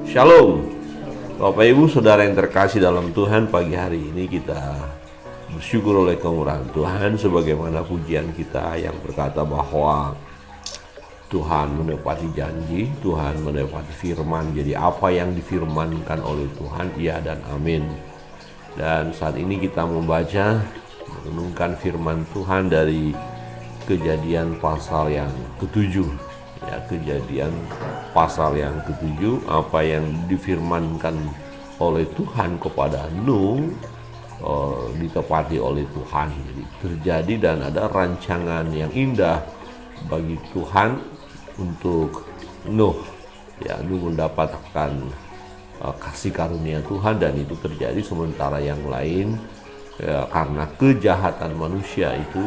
Shalom Bapak Ibu Saudara yang terkasih dalam Tuhan. Pagi hari ini kita bersyukur oleh kemurahan Tuhan, sebagaimana pujian kita yang berkata bahwa Tuhan menepati janji, Tuhan menepati firman. Jadi apa yang difirmankan oleh Tuhan, iya dan amin. Dan saat ini kita membaca, merenungkan firman Tuhan dari Kejadian pasal yang ke-7. Ya, Kejadian pasal yang ke-7, apa yang difirmankan oleh Tuhan kepada Nuh ditepati oleh Tuhan. Jadi, terjadi dan ada rancangan yang indah bagi Tuhan untuk Nuh. Ya, Nuh mendapatkan kasih karunia Tuhan, dan itu terjadi sementara yang lain karena kejahatan manusia itu,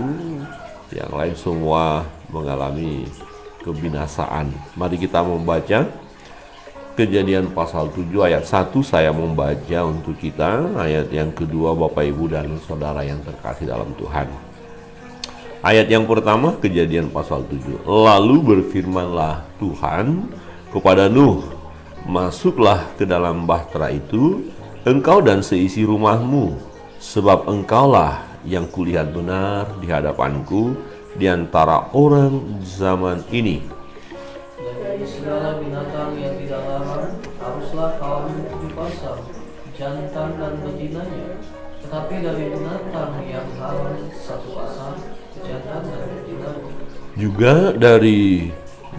yang lain semua mengalami kebinasaan. Mari kita membaca Kejadian pasal 7 ayat 1. Saya membaca untuk kita. Ayat yang kedua, Bapak Ibu dan Saudara yang terkasih dalam Tuhan. Ayat yang pertama, Kejadian pasal 7. Lalu berfirmanlah Tuhan kepada Nuh, masuklah ke dalam bahtera itu, engkau dan seisi rumahmu, sebab engkaulah yang kulihat benar di hadapanku di antara orang zaman ini. Dari segala binatang yang tidak larang haruslah kamu dipasang, jantan dan betinanya. Tetapi dari binatang yang haram satu pasang, jantan dan betinanya. Juga dari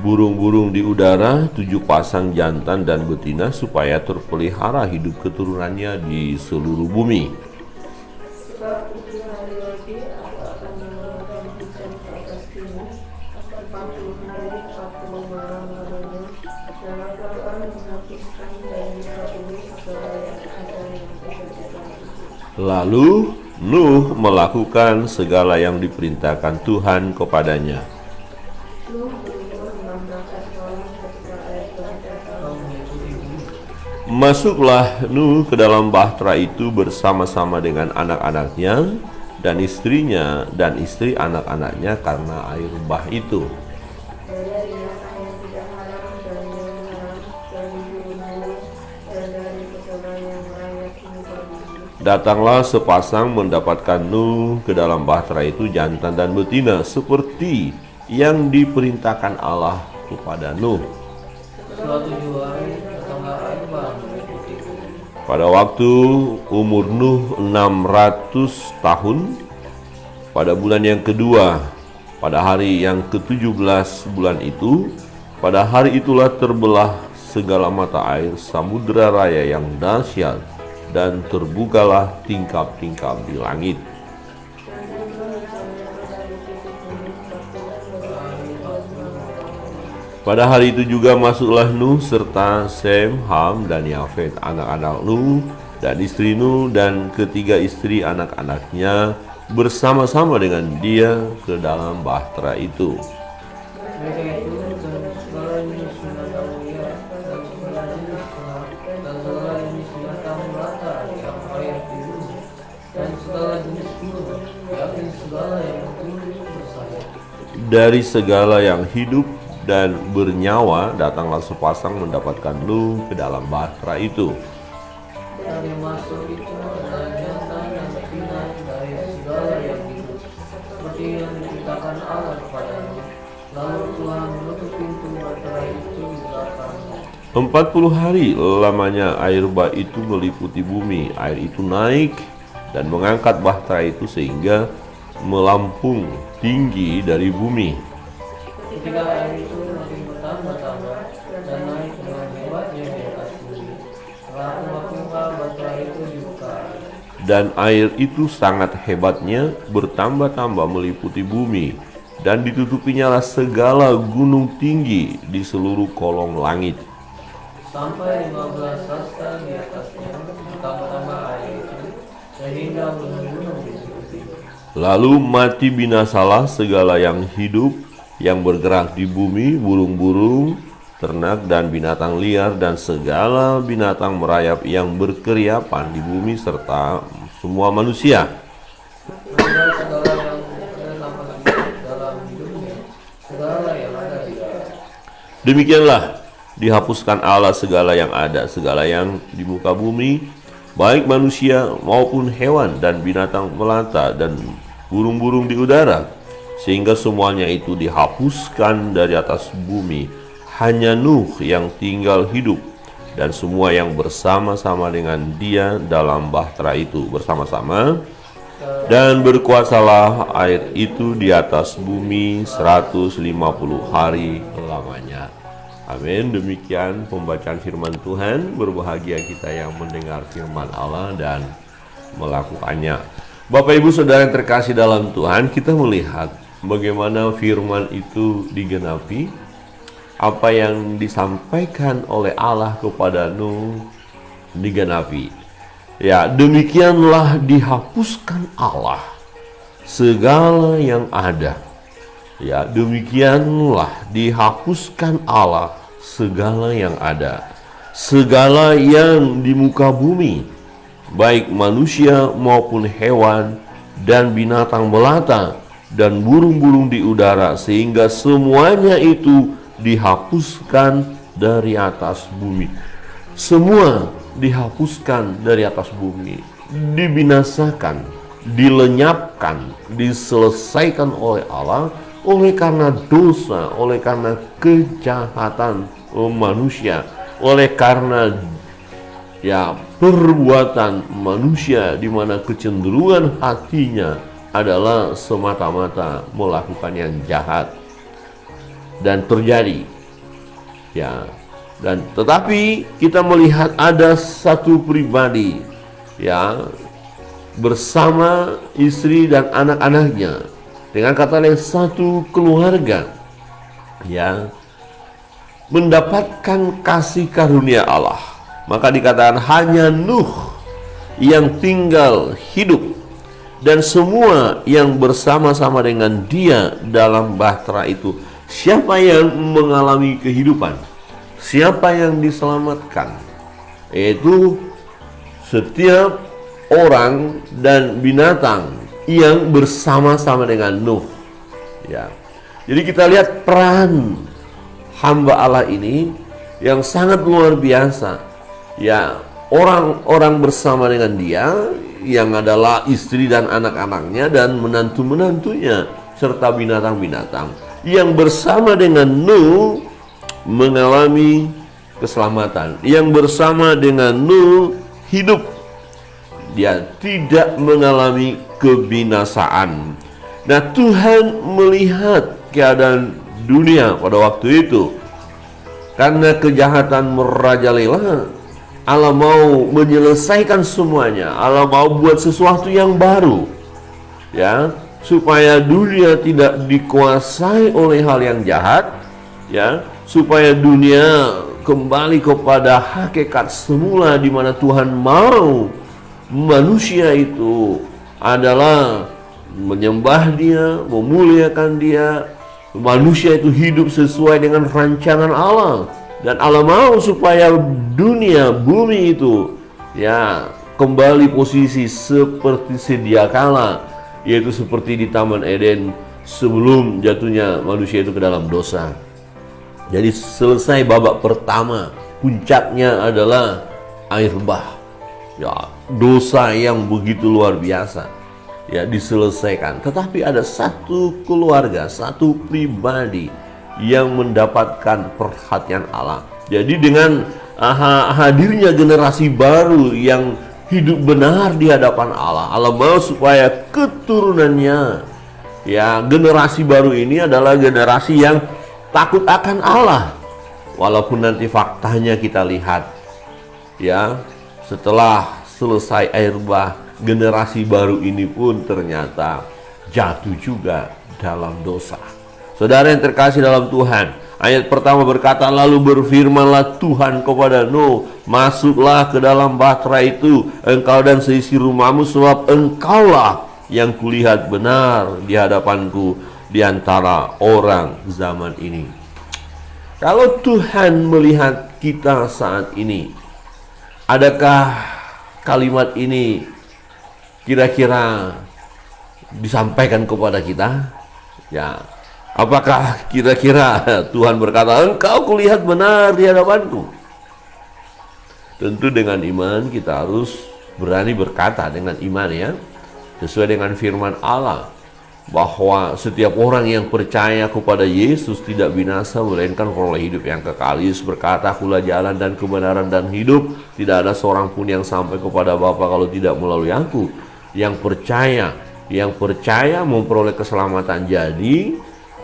burung-burung di udara 7 pasang jantan dan betina, supaya terpelihara hidup keturunannya di seluruh bumi. Sebab 7 hari lagi aku akan menurunkan hujan ke atas bumi, 40 hari 40 malam lamanya, dan aku akan menghapuskan dari muka bumi segala yang ada yang tidak itu. Lalu Nuh melakukan segala yang diperintahkan Tuhan kepadanya. Nuh berumur 600 tahun ketika air datang. Masuklah Nuh ke dalam bahtera itu bersama-sama dengan anak-anaknya dan istrinya dan istri anak-anaknya, karena air bah itu. Dari binatang yang tidak haram dan yang haram, dari burung-burung dan dari segala yang merayap di muka bumi. Datanglah sepasang mendapatkan Nuh ke dalam bahtera itu, jantan dan betina, seperti yang diperintahkan Allah kepada Nuh. Setelah 7 hari datanglah air bah meliputi bumi. Pada waktu umur Nuh 600 tahun, pada bulan yang kedua, pada hari yang ke-17 bulan itu, pada hari itulah terbelah segala mata air samudera raya yang dahsyat, dan terbukalah tingkap-tingkap di langit. Pada hari itu juga masuklah Nuh serta Sem, Ham, dan Yafet, anak-anak Nuh dan istri Nuh dan ketiga istri anak-anaknya, bersama-sama dengan dia ke dalam bahtera itu. Mereka itu dan segala jenis binatang liar dan segala jenis ternak dan segala jenis binatang melata yang hayat di bumi dan segala jenis burung, yakni segala yang bertulis bersayap. Dari segala yang hidup dan bernyawa datanglah sepasang mendapatkan Nuh ke dalam bahtera itu. Dan yang masuk itu adalah jantan dan betina dari segala yang hidup, seperti yang diceritakan Allah kepada Nuh. Lalu Tuhan menutup pintu bahtera itu di belakangnya. 40 hari lamanya air bah itu meliputi bumi. Air itu naik dan mengangkat bahtera itu sehingga melampung tinggi dari bumi. Ketika air itu makin bertambah-tambah dan naik dengan hebatnya di atas bumi, telah tumpah bahtera itu dibuka. Dan air itu sangat hebatnya bertambah-tambah meliputi bumi, dan ditutupinya lah segala gunung tinggi di seluruh kolong langit. Sampai 15 sasta di atasnya bertambah-tambah air itu, sehingga gunung-gunung ditutupi. Lalu mati binasalah segala yang hidup yang bergerak di bumi, burung-burung, ternak dan binatang liar, dan segala binatang merayap yang berkeriapan di bumi, serta semua manusia. Dan segala yang dalam hidupnya, segala yang ada di dalam. Demikianlah dihapuskan Allah segala yang ada, segala yang di muka bumi, baik manusia maupun hewan dan binatang melata dan burung-burung di udara, sehingga semuanya itu dihapuskan dari atas bumi. Hanya Nuh yang tinggal hidup, dan semua yang bersama-sama dengan dia dalam bahtera itu bersama-sama, dan berkuasalah air itu di atas bumi 150 hari lamanya. Amin. Demikian pembacaan firman Tuhan. Berbahagia kita yang mendengar firman Allah dan melakukannya. Bapak Ibu Saudara yang terkasih dalam Tuhan, kita melihat bagaimana firman itu digenapi. Apa yang disampaikan oleh Allah kepada Nuh digenapi. Ya, demikianlah dihapuskan Allah segala yang ada. Ya, demikianlah dihapuskan Allah segala yang ada, segala yang di muka bumi, baik manusia maupun hewan dan binatang melata dan burung-burung di udara, sehingga semuanya itu dihapuskan dari atas bumi. Semua dihapuskan dari atas bumi, dibinasakan, dilenyapkan, diselesaikan oleh Allah oleh karena dosa, oleh karena kejahatan manusia, oleh karena perbuatan manusia di mana kecenderungan hatinya adalah semata-mata melakukan yang jahat dan terjadi. Dan tetapi kita melihat ada satu pribadi bersama istri dan anak-anaknya, dengan kata lain satu keluarga mendapatkan kasih karunia Allah. Maka dikatakan hanya Nuh yang tinggal hidup, dan semua yang bersama-sama dengan dia dalam bahtera itu. Siapa yang mengalami kehidupan? Siapa yang diselamatkan? Yaitu setiap orang dan binatang yang bersama-sama dengan Nuh. Jadi kita lihat peran hamba Allah ini yang sangat luar biasa. Orang-orang bersama dengan dia yang adalah istri dan anak-anaknya dan menantu-menantunya serta binatang-binatang yang bersama dengan Nuh mengalami keselamatan, yang bersama dengan Nuh hidup. Dia tidak mengalami kebinasaan. Nah, Tuhan melihat keadaan dunia pada waktu itu. Karena kejahatan merajalela, Allah mau menyelesaikan semuanya. Allah mau buat sesuatu yang baru, supaya dunia tidak dikuasai oleh hal yang jahat, supaya dunia kembali kepada hakikat semula, di mana Tuhan mau manusia itu adalah menyembah dia, memuliakan dia. Manusia itu hidup sesuai dengan rancangan Allah, dan Allah mau supaya dunia, bumi itu kembali posisi seperti sedia kala, yaitu seperti di Taman Eden sebelum jatuhnya manusia itu ke dalam dosa. Jadi selesai babak pertama, puncaknya adalah air bah. Dosa yang begitu luar biasa diselesaikan. Tetapi ada satu keluarga, satu pribadi yang mendapatkan perhatian Allah. Jadi dengan hadirnya generasi baru yang hidup benar di hadapan Allah, Allah mau supaya keturunannya, generasi baru ini adalah generasi yang takut akan Allah. Walaupun nanti faktanya kita lihat, setelah selesai air bah, generasi baru ini pun ternyata jatuh juga dalam dosa. Saudara yang terkasih dalam Tuhan, ayat pertama berkata, lalu berfirmanlah Tuhan kepada Nuh, masuklah ke dalam bahtera itu, engkau dan seisi rumahmu, sebab engkaulah yang kulihat benar di hadapanku di antara orang zaman ini. Kalau Tuhan melihat kita saat ini, adakah kalimat ini kira-kira disampaikan kepada kita? Apakah kira-kira Tuhan berkata, engkau kulihat benar di hadapanku? Tentu dengan iman kita harus berani berkata dengan iman ya, sesuai dengan firman Allah, bahwa setiap orang yang percaya kepada Yesus tidak binasa melainkan peroleh hidup yang kekal. Yesus berkata, akulah jalan dan kebenaran dan hidup, tidak ada seorang pun yang sampai kepada Bapa kalau tidak melalui aku. Yang percaya memperoleh keselamatan. Jadi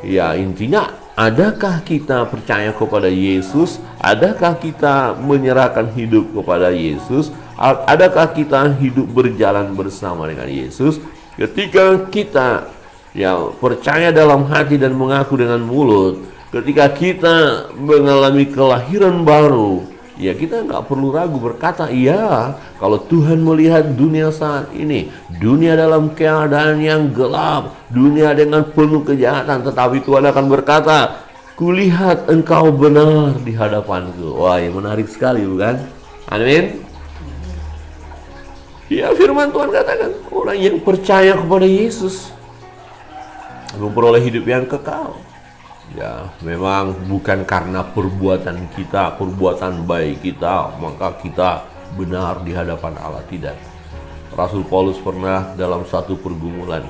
ya intinya, adakah kita percaya kepada Yesus? Adakah kita menyerahkan hidup kepada Yesus? Adakah kita hidup berjalan bersama dengan Yesus? Ketika kita ya percaya dalam hati dan mengaku dengan mulut, ketika kita mengalami kelahiran baru, ya kita nggak perlu ragu berkata, iya, kalau Tuhan melihat dunia saat ini, dunia dalam keadaan yang gelap, dunia dengan penuh kejahatan, tetapi Tuhan akan berkata, kulihat engkau benar di hadapanku. Wah, menarik sekali bukan? Amin. Ya, firman Tuhan katakan, orang yang percaya kepada Yesus memperoleh hidup yang kekal. Ya, memang bukan karena perbuatan kita, perbuatan baik kita, maka kita benar di hadapan Allah. Tidak. Rasul Paulus pernah dalam satu pergumulan,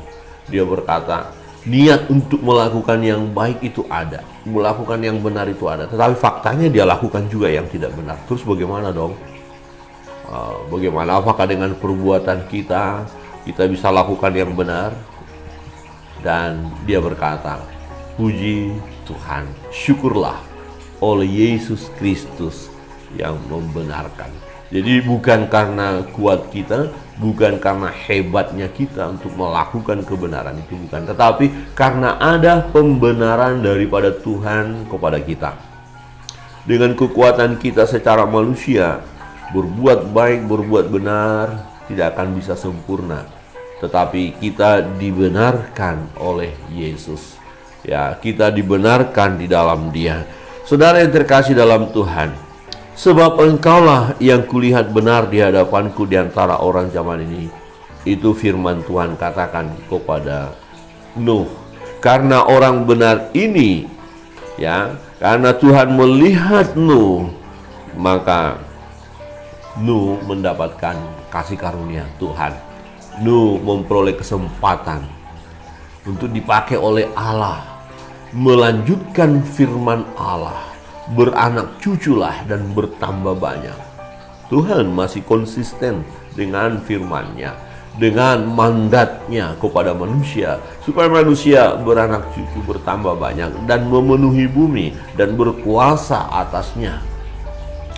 dia berkata, niat untuk melakukan yang baik itu ada, melakukan yang benar itu ada, tetapi faktanya dia lakukan juga yang tidak benar. Terus bagaimana dong? Bagaimana? Apakah dengan perbuatan kita bisa lakukan yang benar? Dan dia berkata, puji Tuhan, syukurlah oleh Yesus Kristus yang membenarkan. Jadi bukan karena kuat kita, bukan karena hebatnya kita untuk melakukan kebenaran itu, bukan. Tetapi karena ada pembenaran daripada Tuhan kepada kita. Dengan kekuatan kita secara manusia, berbuat baik, berbuat benar, tidak akan bisa sempurna. Tetapi kita dibenarkan oleh Yesus. Ya, kita dibenarkan di dalam Dia. Saudara yang terkasih dalam Tuhan, sebab engkaulah yang kulihat benar di hadapanku di antara orang zaman ini. Itu firman Tuhan katakan kepada Nuh. Karena orang benar ini, ya, karena Tuhan melihat Nuh, maka Nuh mendapatkan kasih karunia Tuhan. Nuh memperoleh kesempatan untuk dipakai oleh Allah, melanjutkan firman Allah, beranak cuculah dan bertambah banyak. Tuhan masih konsisten dengan firman-Nya, dengan mandatnya kepada manusia, supaya manusia beranak cucu, bertambah banyak dan memenuhi bumi dan berkuasa atasnya.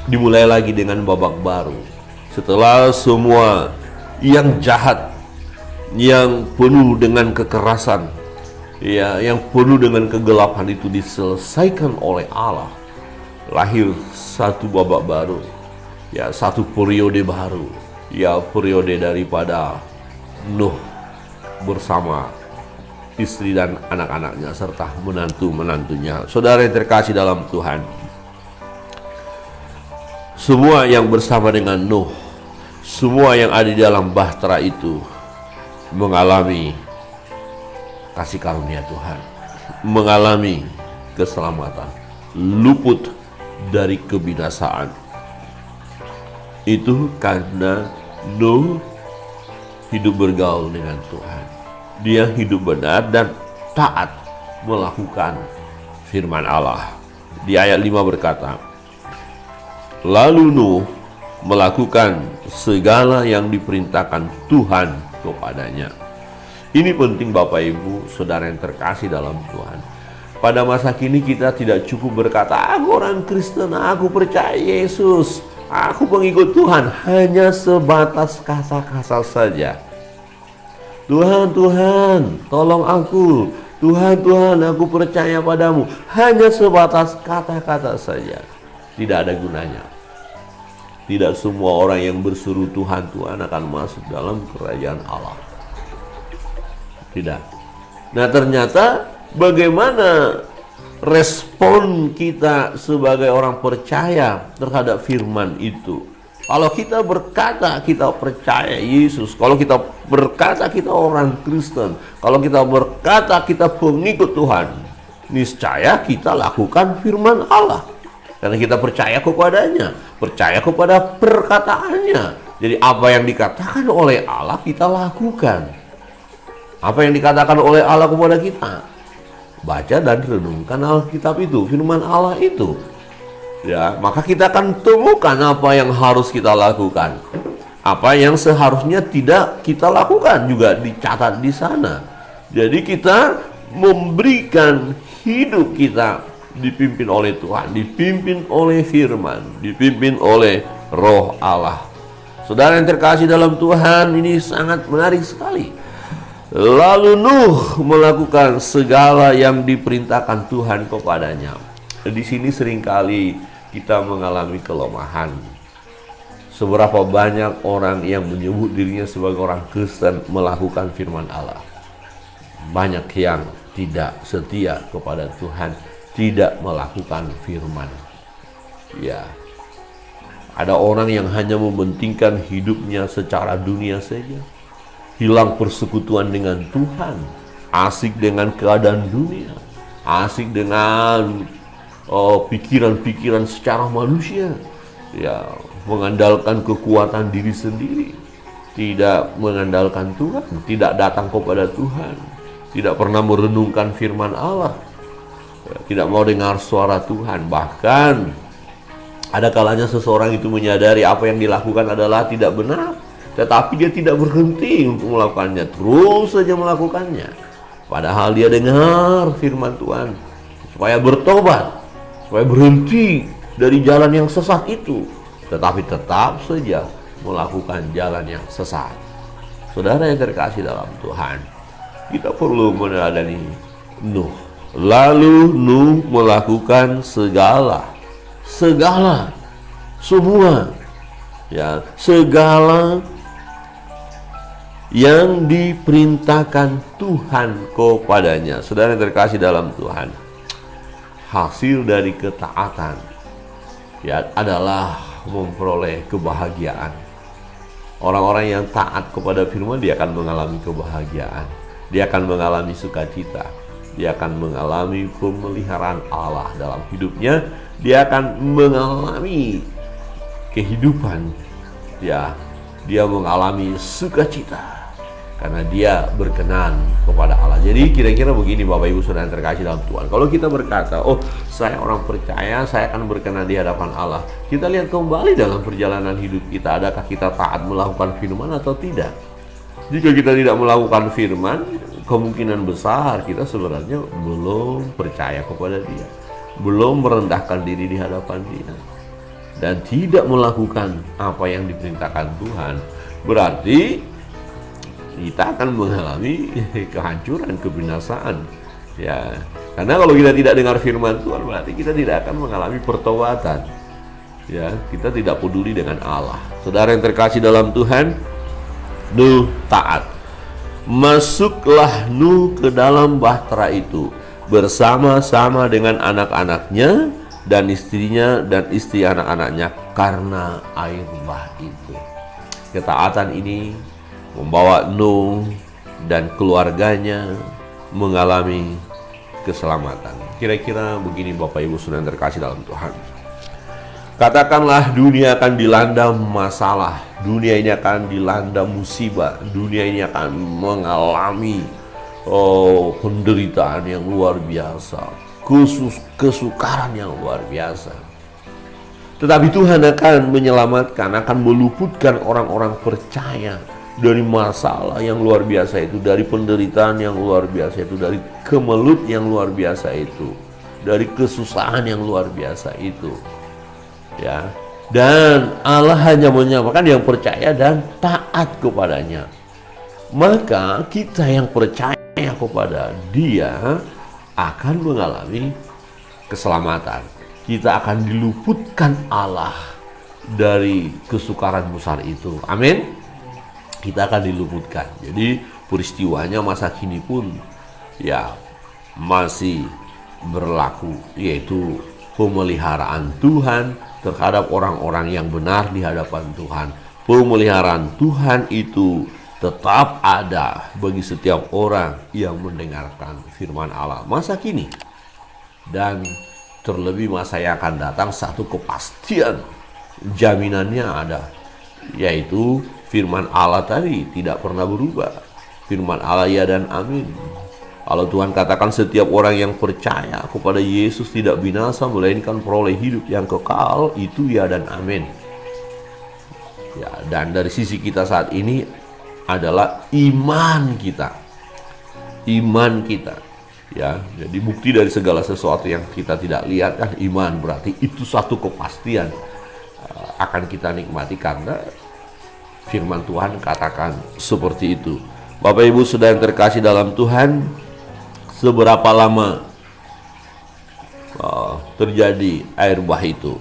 Dimulai lagi dengan babak baru. Setelah semua yang jahat, yang penuh dengan kekerasan, ya, yang penuh dengan kegelapan itu diselesaikan oleh Allah, lahir satu babak baru, ya, satu periode baru, ya, periode daripada Nuh bersama istri dan anak-anaknya serta menantu-menantunya. Saudara yang terkasih dalam Tuhan, semua yang bersama dengan Nuh, semua yang ada di dalam bahtera itu mengalami kasih karunia Tuhan, mengalami keselamatan, luput dari kebinasaan. Itu karena Nuh hidup bergaul dengan Tuhan. Dia hidup benar dan taat melakukan firman Allah. Di ayat 5 berkata, lalu Nuh melakukan segala yang diperintahkan Tuhan kepadanya. Ini penting Bapak Ibu, saudara yang terkasih dalam Tuhan. Pada masa kini kita tidak cukup berkata, aku orang Kristen, aku percaya Yesus, aku pengikut Tuhan. Hanya sebatas kata-kata saja. Tuhan, Tuhan, tolong aku. Tuhan, Tuhan, aku percaya padamu. Hanya sebatas kata-kata saja. Tidak ada gunanya. Tidak semua orang yang berseru Tuhan, Tuhan akan masuk dalam kerajaan Allah. Tidak. Nah, ternyata bagaimana respon kita sebagai orang percaya terhadap firman itu? Kalau kita berkata kita percaya Yesus, kalau kita berkata kita orang Kristen, kalau kita berkata kita pengikut Tuhan, niscaya kita lakukan firman Allah. Karena kita percaya kepadanya, percaya kepada perkataannya. Jadi apa yang dikatakan oleh Allah kita lakukan. Apa yang dikatakan oleh Allah kepada kita, baca dan renungkan Alkitab itu, firman Allah itu. Ya, maka kita akan temukan apa yang harus kita lakukan. Apa yang seharusnya tidak kita lakukan juga dicatat di sana. Jadi kita memberikan hidup kita dipimpin oleh Tuhan, dipimpin oleh firman, dipimpin oleh Roh Allah. Saudara yang terkasih dalam Tuhan, ini sangat menarik sekali. Lalu Nuh melakukan segala yang diperintahkan Tuhan kepadanya. Di sini seringkali kita mengalami kelemahan. Seberapa banyak orang yang menyebut dirinya sebagai orang Kristen melakukan firman Allah. Banyak yang tidak setia kepada Tuhan, tidak melakukan firman. Ya, ada orang yang hanya mementingkan hidupnya secara dunia saja, hilang persekutuan dengan Tuhan, asik dengan keadaan dunia, asik dengan pikiran-pikiran secara manusia, ya, mengandalkan kekuatan diri sendiri, tidak mengandalkan Tuhan, tidak datang kepada Tuhan, tidak pernah merenungkan firman Allah, ya, tidak mau dengar suara Tuhan. Bahkan ada kalanya seseorang itu menyadari apa yang dilakukan adalah tidak benar, tetapi dia tidak berhenti untuk melakukannya, terus saja melakukannya. Padahal dia dengar firman Tuhan supaya bertobat, supaya berhenti dari jalan yang sesat itu, tetapi tetap saja melakukan jalan yang sesat. Saudara yang terkasih dalam Tuhan, kita perlu meneladani Nuh. Lalu Nuh melakukan semua, ya, segala yang diperintahkan Tuhan kepadanya. Saudara yang terkasih dalam Tuhan, hasil dari ketaatan, ya, adalah memperoleh kebahagiaan. Orang-orang yang taat kepada firman, dia akan mengalami kebahagiaan, dia akan mengalami sukacita, dia akan mengalami pemeliharaan Allah dalam hidupnya, dia akan mengalami kehidupan, ya, dia mengalami sukacita karena dia berkenan kepada Allah. Jadi kira-kira begini Bapak Ibu Saudara yang terkasih dalam Tuhan, kalau kita berkata, oh saya orang percaya, saya akan berkenan di hadapan Allah, kita lihat kembali dalam perjalanan hidup kita, adakah kita taat melakukan firman atau tidak. Jika kita tidak melakukan firman, kemungkinan besar kita sebenarnya belum percaya kepada Dia, belum merendahkan diri di hadapan Dia, dan tidak melakukan apa yang diperintahkan Tuhan. Berarti kita akan mengalami kehancuran, kebinasaan, ya. Karena kalau kita tidak dengar firman Tuhan, berarti kita tidak akan mengalami pertobatan, ya. Kita tidak peduli dengan Allah. Saudara yang terkasih dalam Tuhan, Nuh taat. Masuklah Nuh ke dalam bahtera itu bersama-sama dengan anak-anaknya dan istrinya dan istri anak-anaknya karena air bah itu. Ketaatan ini membawa Nuh dan keluarganya mengalami keselamatan. Kira-kira begini Bapak Ibu Saudara yang terkasih dalam Tuhan. Katakanlah dunia akan dilanda masalah, dunia ini akan dilanda musibah, dunia ini akan mengalami penderitaan yang luar biasa, kesukaran yang luar biasa. Tetapi Tuhan akan menyelamatkan, akan meluputkan orang-orang percaya dari masalah yang luar biasa itu, dari penderitaan yang luar biasa itu, dari kemelut yang luar biasa itu, dari kesusahan yang luar biasa itu, ya. Dan Allah hanya menyelamatkan yang percaya dan taat kepadanya. Maka kita yang percaya kepada Dia akan mengalami keselamatan. Kita akan diluputkan Allah dari kesukaran besar itu. Amin. Kita akan diluputkan. Jadi peristiwanya masa kini pun ya masih berlaku, yaitu pemeliharaan Tuhan terhadap orang-orang yang benar di hadapan Tuhan. Pemeliharaan Tuhan itu tetap ada bagi setiap orang yang mendengarkan firman Allah masa kini. Dan terlebih masa yang akan datang satu kepastian, jaminannya ada, yaitu firman Allah tadi tidak pernah berubah. Firman Allah ya dan amin. Kalau Tuhan katakan setiap orang yang percaya kepada Yesus tidak binasa melainkan peroleh hidup yang kekal, itu ya dan amin. Ya, dan dari sisi kita saat ini adalah iman kita. Iman kita. Ya, jadi bukti dari segala sesuatu yang kita tidak lihat kan iman, berarti itu satu kepastian akan kita nikmati karena firman Tuhan katakan seperti itu. Bapak Ibu Saudara yang terkasih dalam Tuhan, seberapa lama terjadi air bah itu?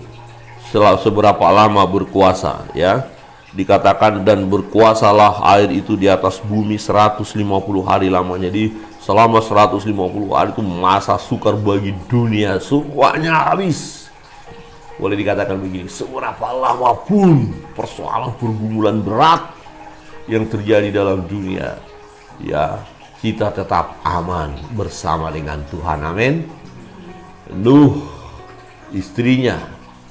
Seberapa lama berkuasa, ya? Dikatakan dan berkuasalah air itu di atas bumi 150 hari lamanya. Jadi selama 150 hari itu masa sukar bagi dunia, semuanya habis. Boleh dikatakan begini, seberapa lama pun persoalan pergumulan berat yang terjadi dalam dunia, ya, kita tetap aman bersama dengan Tuhan. Amin. Nuh, istrinya,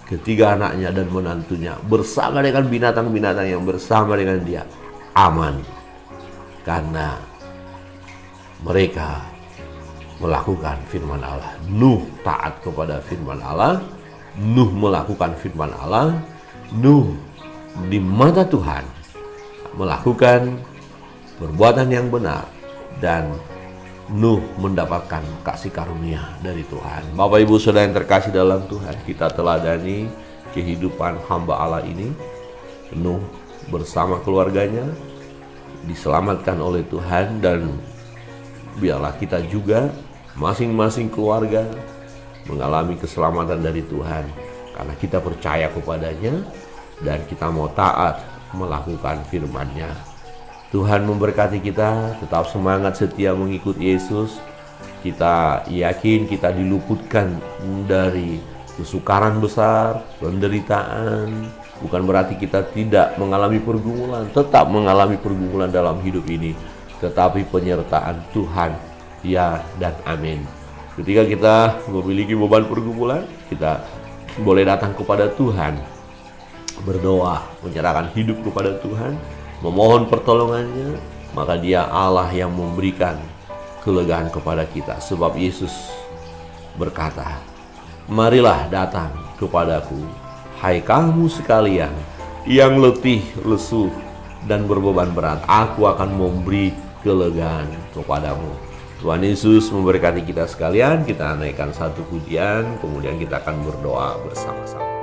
ketiga anaknya dan menantunya bersama dengan binatang-binatang yang bersama dengan dia aman, karena mereka melakukan firman Allah. Nuh taat kepada firman Allah, Nuh melakukan firman Allah, Nuh di mata Tuhan melakukan perbuatan yang benar, dan Nuh mendapatkan kasih karunia dari Tuhan. Bapak Ibu Saudara yang terkasih dalam Tuhan, kita teladani kehidupan hamba Allah ini. Nuh bersama keluarganya diselamatkan oleh Tuhan, dan biarlah kita juga masing-masing keluarga mengalami keselamatan dari Tuhan karena kita percaya kepadanya dan kita mau taat melakukan firman-Nya. Tuhan memberkati kita, tetap semangat setia mengikut Yesus. Kita yakin kita diluputkan dari kesukaran besar, penderitaan. Bukan berarti kita tidak mengalami pergumulan, tetap mengalami pergumulan dalam hidup ini. Tetapi penyertaan Tuhan, ya dan amin. Ketika kita memiliki beban pergumulan, kita boleh datang kepada Tuhan, berdoa, menyerahkan hidup kepada Tuhan, memohon pertolongannya, maka Dia Allah yang memberikan kelegaan kepada kita. Sebab Yesus berkata, marilah datang kepadaku, hai kamu sekalian yang letih, lesu, dan berbeban berat, aku akan memberi kelegaan kepadamu. Tuhan Yesus memberkati kita sekalian. Kita naikkan satu pujian, kemudian kita akan berdoa bersama-sama.